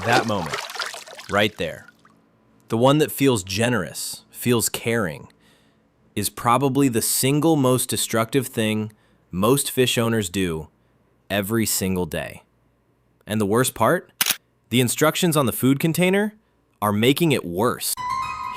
That moment, right there. The one that feels generous, feels caring, is probably the single most destructive thing most fish owners do every single day. And the worst part? The instructions on the food container are making it worse.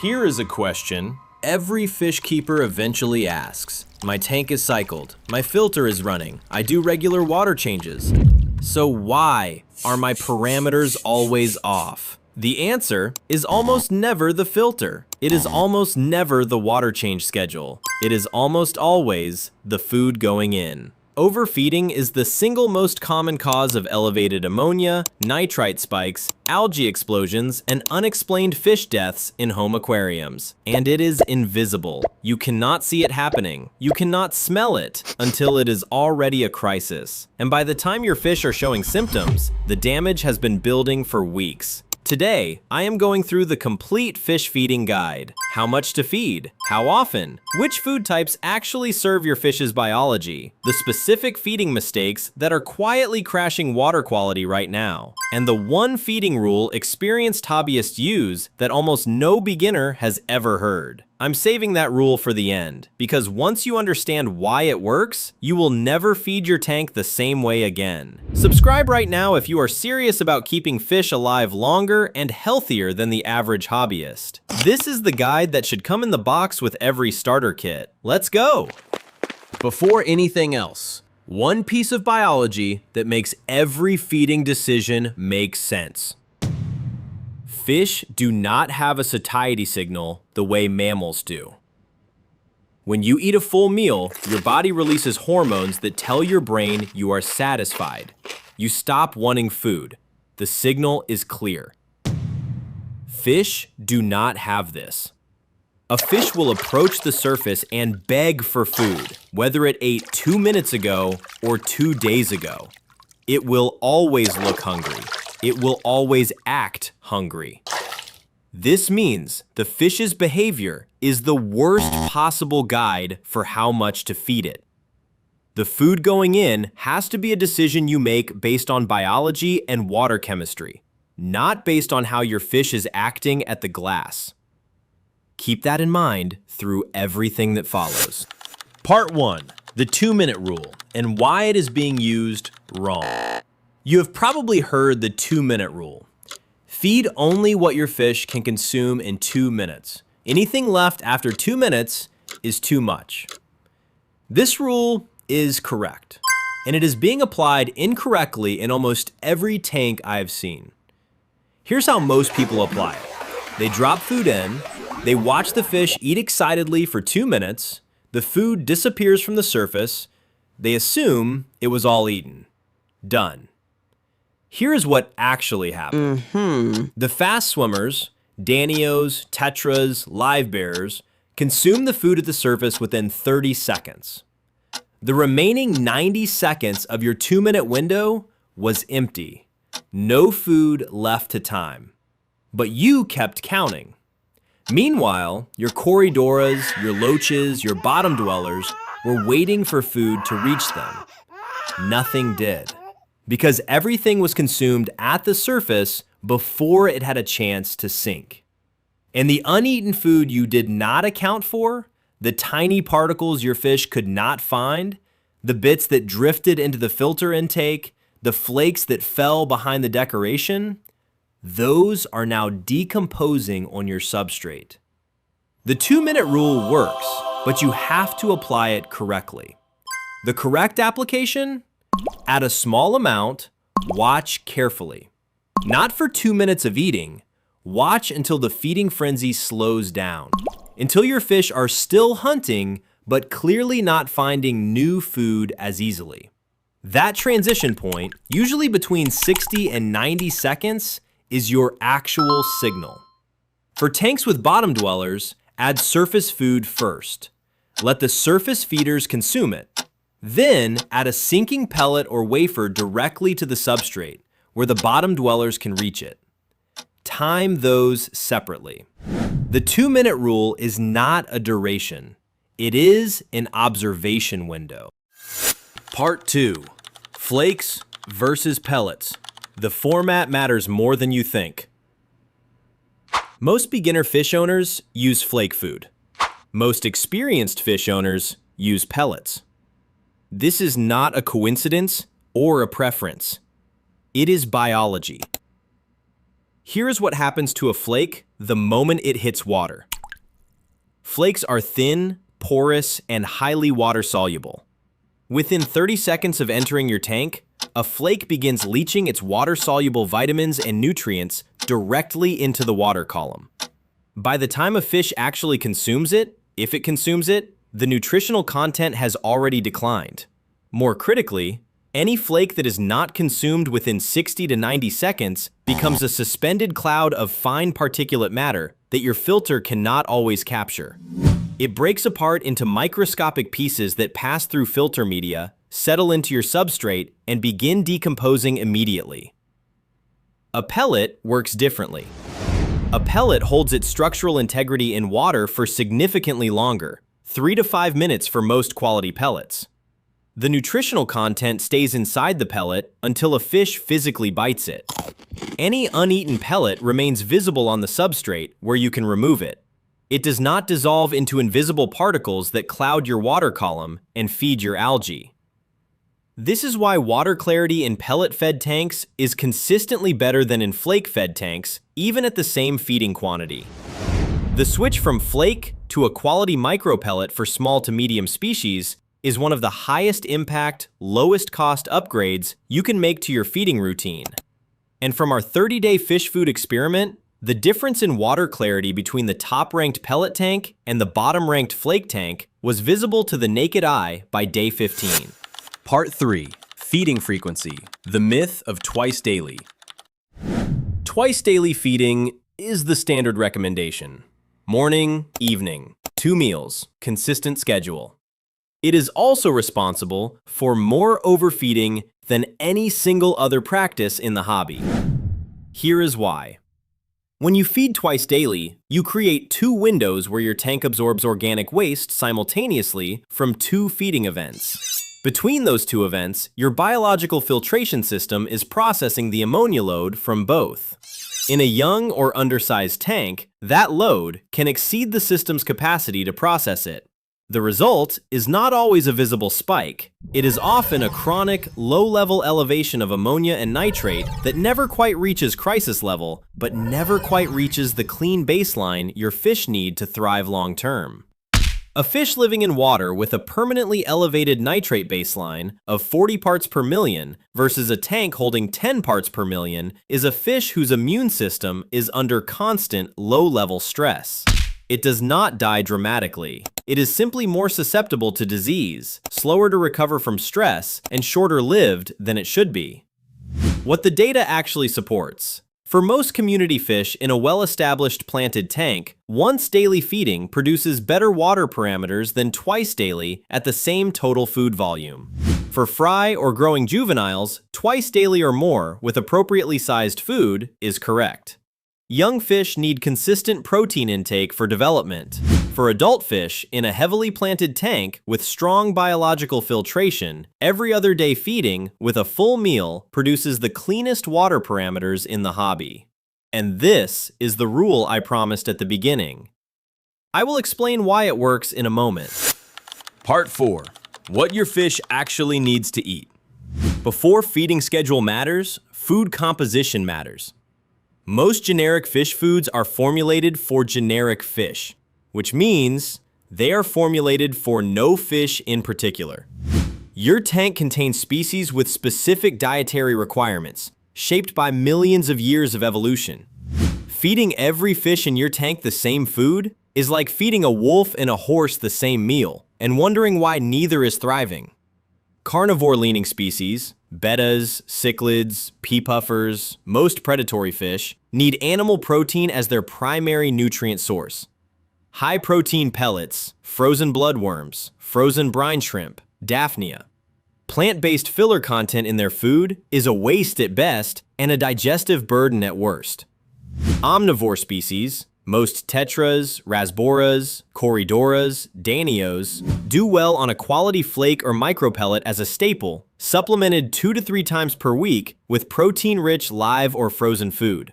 Here is a question every fish keeper eventually asks. My tank is cycled, my filter is running, I do regular water changes. So why are my parameters always off? The answer is almost never the filter. It is almost never the water change schedule. It is almost always the food going in. Overfeeding is the single most common cause of elevated ammonia, nitrite spikes, algae explosions, and unexplained fish deaths in home aquariums. And it is invisible. You cannot see it happening. You cannot smell it until it is already a crisis. And by the time your fish are showing symptoms, the damage has been building for weeks. Today, I am going through the complete fish feeding guide. How much to feed? How often? Which food types actually serve your fish's biology? The specific feeding mistakes that are quietly crashing water quality right now. And the one feeding rule experienced hobbyists use that almost no beginner has ever heard. I'm saving that rule for the end, because once you understand why it works, you will never feed your tank the same way again. Subscribe right now if you are serious about keeping fish alive longer and healthier than the average hobbyist. This is the guide that should come in the box with every starter kit. Let's go! Before anything else, one piece of biology that makes every feeding decision make sense. Fish do not have a satiety signal the way mammals do. When you eat a full meal, your body releases hormones that tell your brain you are satisfied. You stop wanting food. The signal is clear. Fish do not have this. A fish will approach the surface and beg for food, whether it ate 2 minutes ago or 2 days ago. It will always look hungry. It will always act hungry. This means the fish's behavior is the worst possible guide for how much to feed it. The food going in has to be a decision you make based on biology and water chemistry, not based on how your fish is acting at the glass. Keep that in mind through everything that follows. Part 1, the 2-minute rule, and why it is being used wrong. You have probably heard the 2-minute rule. Feed only what your fish can consume in 2 minutes. Anything left after 2 minutes is too much. This rule is correct, and it is being applied incorrectly in almost every tank I've seen. Here's how most people apply it. They drop food in, they watch the fish eat excitedly for 2 minutes, the food disappears from the surface, they assume it was all eaten. Done. Here's what actually happened. The fast swimmers, Danios, Tetras, live bearers, consume the food at the surface within 30 seconds. The remaining 90 seconds of your 2-minute window was empty. No food left to time. But you kept counting. Meanwhile, your Corydoras, your loaches, your bottom dwellers were waiting for food to reach them. Nothing did. Because everything was consumed at the surface before it had a chance to sink. And the uneaten food you did not account for, the tiny particles your fish could not find, the bits that drifted into the filter intake, the flakes that fell behind the decoration, those are now decomposing on your substrate. The 2-minute rule works, but you have to apply it correctly. The correct application? Add a small amount, watch carefully. Not for 2 minutes of eating, watch until the feeding frenzy slows down, until your fish are still hunting, but clearly not finding new food as easily. That transition point, usually between 60 and 90 seconds, is your actual signal. For tanks with bottom dwellers, add surface food first. Let the surface feeders consume it. Then add a sinking pellet or wafer directly to the substrate, where the bottom dwellers can reach it. Time those separately. The 2-minute rule is not a duration. It is an observation window. Part 2, Flakes versus Pellets. The format matters more than you think. Most beginner fish owners use flake food. Most experienced fish owners use pellets. This is not a coincidence or a preference. It is biology. Here is what happens to a flake the moment it hits water. Flakes are thin, porous, and highly water-soluble. Within 30 seconds of entering your tank, a flake begins leaching its water-soluble vitamins and nutrients directly into the water column. By the time a fish actually consumes it, if it consumes it, the nutritional content has already declined. More critically, any flake that is not consumed within 60 to 90 seconds becomes a suspended cloud of fine particulate matter that your filter cannot always capture. It breaks apart into microscopic pieces that pass through filter media, settle into your substrate, and begin decomposing immediately. A pellet works differently. A pellet holds its structural integrity in water for significantly longer, 3 to 5 minutes for most quality pellets. The nutritional content stays inside the pellet until a fish physically bites it. Any uneaten pellet remains visible on the substrate where you can remove it. It does not dissolve into invisible particles that cloud your water column and feed your algae. This is why water clarity in pellet-fed tanks is consistently better than in flake-fed tanks, even at the same feeding quantity. The switch from flake to a quality micropellet for small to medium species is one of the highest impact, lowest cost upgrades you can make to your feeding routine. And from our 30-day fish food experiment, the difference in water clarity between the top-ranked pellet tank and the bottom-ranked flake tank was visible to the naked eye by day 15. Part 3. Feeding frequency. The myth of twice daily. Twice daily feeding is the standard recommendation. Morning, evening, 2 meals, consistent schedule. It is also responsible for more overfeeding than any single other practice in the hobby. Here is why. When you feed twice daily, you create 2 windows where your tank absorbs organic waste simultaneously from 2 feeding events. Between those 2 events, your biological filtration system is processing the ammonia load from both. In a young or undersized tank, that load can exceed the system's capacity to process it. The result is not always a visible spike. It is often a chronic, low-level elevation of ammonia and nitrate that never quite reaches crisis level, but never quite reaches the clean baseline your fish need to thrive long-term. A fish living in water with a permanently elevated nitrate baseline of 40 parts per million versus a tank holding 10 parts per million is a fish whose immune system is under constant low-level stress. It does not die dramatically. It is simply more susceptible to disease, slower to recover from stress, and shorter-lived than it should be. What the data actually supports. For most community fish in a well-established planted tank, once daily feeding produces better water parameters than twice daily at the same total food volume. For fry or growing juveniles, twice daily or more with appropriately sized food is correct. Young fish need consistent protein intake for development. For adult fish in a heavily planted tank with strong biological filtration, every other day feeding with a full meal produces the cleanest water parameters in the hobby. And this is the rule I promised at the beginning. I will explain why it works in a moment. Part 4. What your fish actually needs to eat. Before feeding schedule matters, food composition matters. Most generic fish foods are formulated for generic fish, which means they are formulated for no fish in particular. Your tank contains species with specific dietary requirements, shaped by millions of years of evolution. Feeding every fish in your tank the same food is like feeding a wolf and a horse the same meal, and wondering why neither is thriving. Carnivore-leaning species, Bettas, Cichlids, pea puffers, most predatory fish, need animal protein as their primary nutrient source. High-protein pellets, frozen bloodworms, frozen brine shrimp, Daphnia. Plant-based filler content in their food is a waste at best and a digestive burden at worst. Omnivore species, Most Tetras, Rasboras, Corydoras, Danios do well on a quality flake or micropellet as a staple, supplemented 2 to 3 times per week with protein-rich live or frozen food.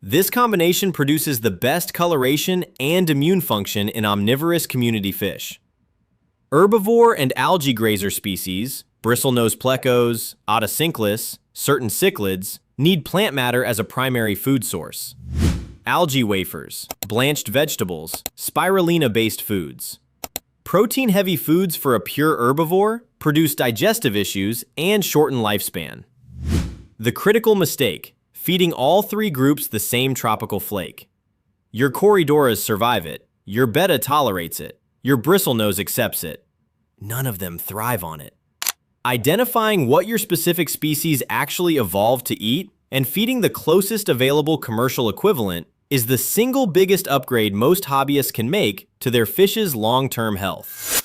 This combination produces the best coloration and immune function in omnivorous community fish. Herbivore and algae grazer species, bristlenose Plecos, Otocinclus, certain cichlids, need plant matter as a primary food source. Algae wafers, blanched vegetables, spirulina-based foods. Protein-heavy foods for a pure herbivore produce digestive issues and shorten lifespan. The critical mistake: feeding all 3 groups the same tropical flake. Your Corydoras survive it, your Betta tolerates it, your bristlenose accepts it. None of them thrive on it. Identifying what your specific species actually evolved to eat and feeding the closest available commercial equivalent is the single biggest upgrade most hobbyists can make to their fish's long-term health.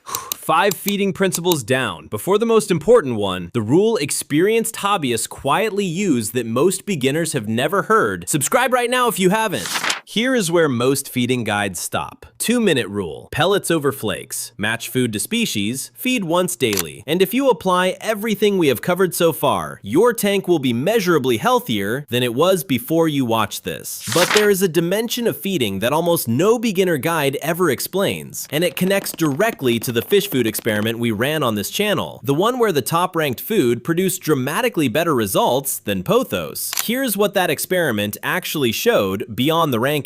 5 feeding principles down. Before the most important one, the rule experienced hobbyists quietly use that most beginners have never heard. Subscribe right now if you haven't. Here is where most feeding guides stop. 2-minute rule. Pellets over flakes. Match food to species. Feed once daily. And if you apply everything we have covered so far, your tank will be measurably healthier than it was before you watched this. But there is a dimension of feeding that almost no beginner guide ever explains, and it connects directly to the fish food experiment we ran on this channel, the one where the top-ranked food produced dramatically better results than pothos. Here's what that experiment actually showed beyond the rankings.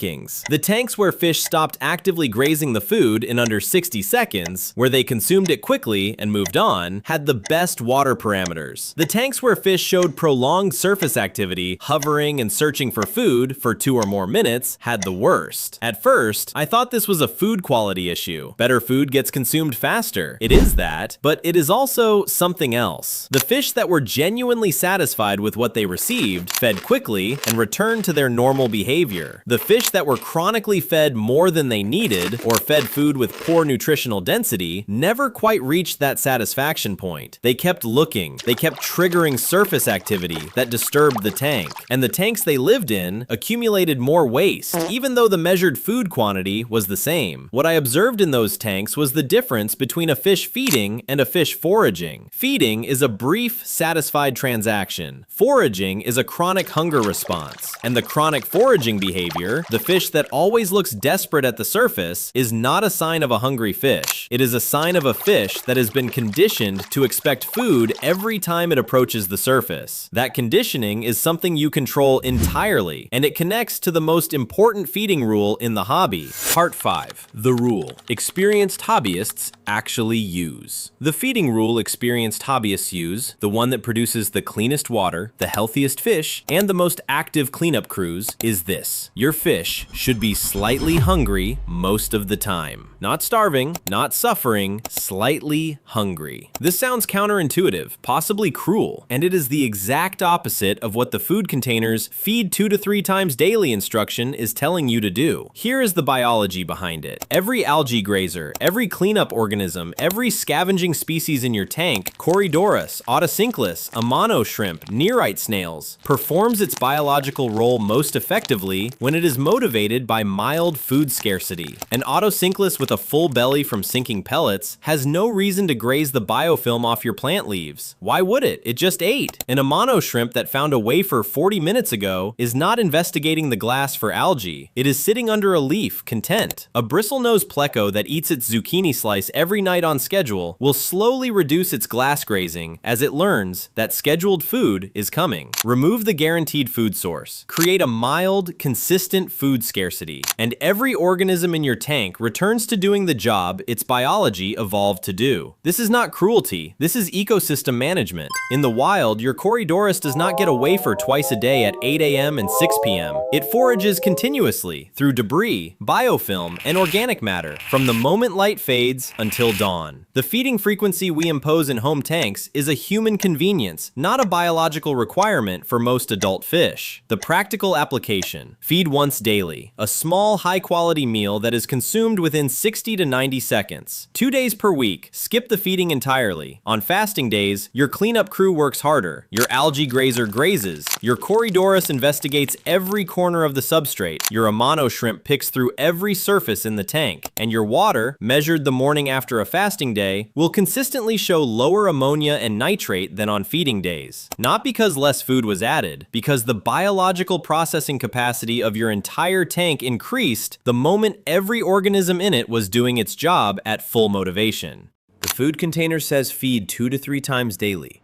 The tanks where fish stopped actively grazing the food in under 60 seconds, where they consumed it quickly and moved on, had the best water parameters. The tanks where fish showed prolonged surface activity, hovering and searching for food for 2 or more minutes, had the worst. At first, I thought this was a food quality issue. Better food gets consumed faster. It is that, but it is also something else. The fish that were genuinely satisfied with what they received fed quickly and returned to their normal behavior. The fish that were chronically fed more than they needed or fed food with poor nutritional density never quite reached that satisfaction point. They kept looking. They kept triggering surface activity that disturbed the tank. And the tanks they lived in accumulated more waste, even though the measured food quantity was the same. What I observed in those tanks was the difference between a fish feeding and a fish foraging. Feeding is a brief, satisfied transaction. Foraging is a chronic hunger response. And the chronic foraging behavior, the fish that always looks desperate at the surface, is not a sign of a hungry fish. It is a sign of a fish that has been conditioned to expect food every time it approaches the surface. That conditioning is something you control entirely, and it connects to the most important feeding rule in the hobby. Part 5. The rule experienced hobbyists actually use. The feeding rule experienced hobbyists use, the one that produces the cleanest water, the healthiest fish, and the most active cleanup crews, is this: your fish should be slightly hungry most of the time. Not starving, not suffering, slightly hungry. This sounds counterintuitive, possibly cruel, and it is the exact opposite of what the food container's feed 2 to 3 times daily instruction is telling you to do. Here is the biology behind it. Every algae grazer, every cleanup organism, every scavenging species in your tank, Corydoras, Otocinclus, ammonia shrimp, nitrite snails, performs its biological role most effectively when it is motivated by mild food scarcity. An Otocinclus with a full belly from sinking pellets has no reason to graze the biofilm off your plant leaves. Why would it? It just ate. An ammonia shrimp that found a wafer 40 minutes ago is not investigating the glass for algae. It is sitting under a leaf, content. A bristlenose pleco that eats its zucchini slice every night on schedule will slowly reduce its glass grazing as it learns that scheduled food is coming. Remove the guaranteed food source. Create a mild, consistent food scarcity, and every organism in your tank returns to doing the job its biology evolved to do. This is not cruelty. This is ecosystem management. In the wild, your Corydoras does not get a wafer twice a day at 8 a.m. and 6 p.m. It forages continuously through debris, biofilm, and organic matter from the moment light fades until dawn. The feeding frequency we impose in home tanks is a human convenience, not a biological requirement for most adult fish. The practical application: feed once daily, a small, high-quality meal that is consumed within 60 to 90 seconds. 2 days per week, skip the feeding entirely. On fasting days, your cleanup crew works harder, your algae grazer grazes, your Corydoras investigates every corner of the substrate, your ammonia shrimp picks through every surface in the tank, and your water, measured the morning after a fasting day, will consistently show lower ammonia and nitrite than on feeding days. Not because less food was added, because the biological processing capacity of your entire tank increased the moment every organism in it was doing its job at full motivation. The food container says feed 2 to 3 times daily.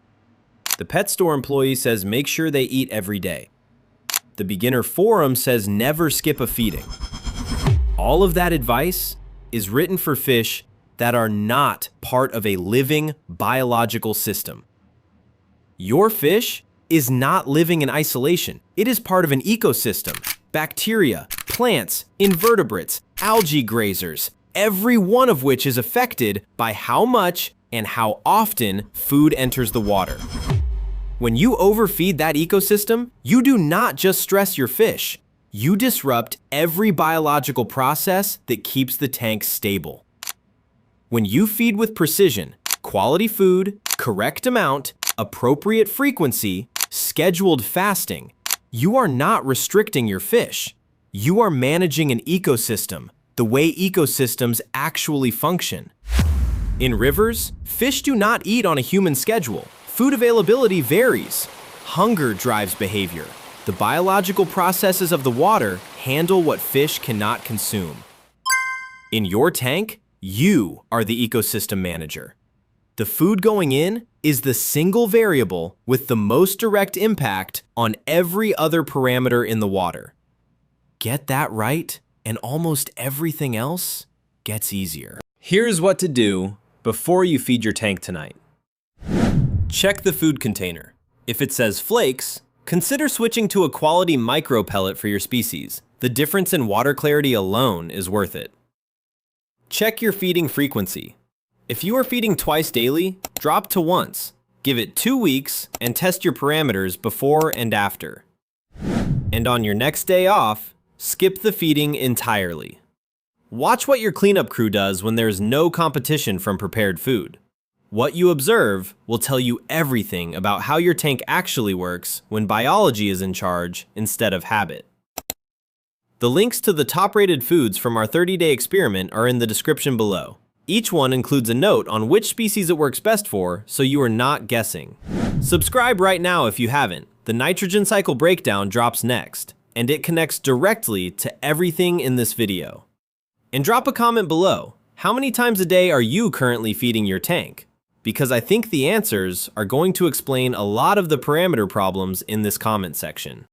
The pet store employee says make sure they eat every day. The beginner forum says never skip a feeding. All of that advice is written for fish that are not part of a living biological system. Your fish is not living in isolation. It is part of an ecosystem. Bacteria, plants, invertebrates, algae grazers, every one of which is affected by how much and how often food enters the water. When you overfeed that ecosystem, you do not just stress your fish. You disrupt every biological process that keeps the tank stable. When you feed with precision, quality food, correct amount, appropriate frequency, scheduled fasting, you are not restricting your fish. You are managing an ecosystem, the way ecosystems actually function. In rivers, fish do not eat on a human schedule. Food availability varies. Hunger drives behavior. The biological processes of the water handle what fish cannot consume. In your tank, you are the ecosystem manager. The food going in is the single variable with the most direct impact on every other parameter in the water. Get that right, and almost everything else gets easier. Here's what to do before you feed your tank tonight. Check the food container. If it says flakes, consider switching to a quality micro pellet for your species. The difference in water clarity alone is worth it. Check your feeding frequency. If you are feeding twice daily, drop to once. Give it 2 weeks and test your parameters before and after. And on your next day off, skip the feeding entirely. Watch what your cleanup crew does when there's no competition from prepared food. What you observe will tell you everything about how your tank actually works when biology is in charge instead of habit. The links to the top-rated foods from our 30-day experiment are in the description below. Each one includes a note on which species it works best for, so you are not guessing. Subscribe right now if you haven't. The nitrogen cycle breakdown drops next, and it connects directly to everything in this video. And drop a comment below. How many times a day are you currently feeding your tank? Because I think the answers are going to explain a lot of the parameter problems in this comment section.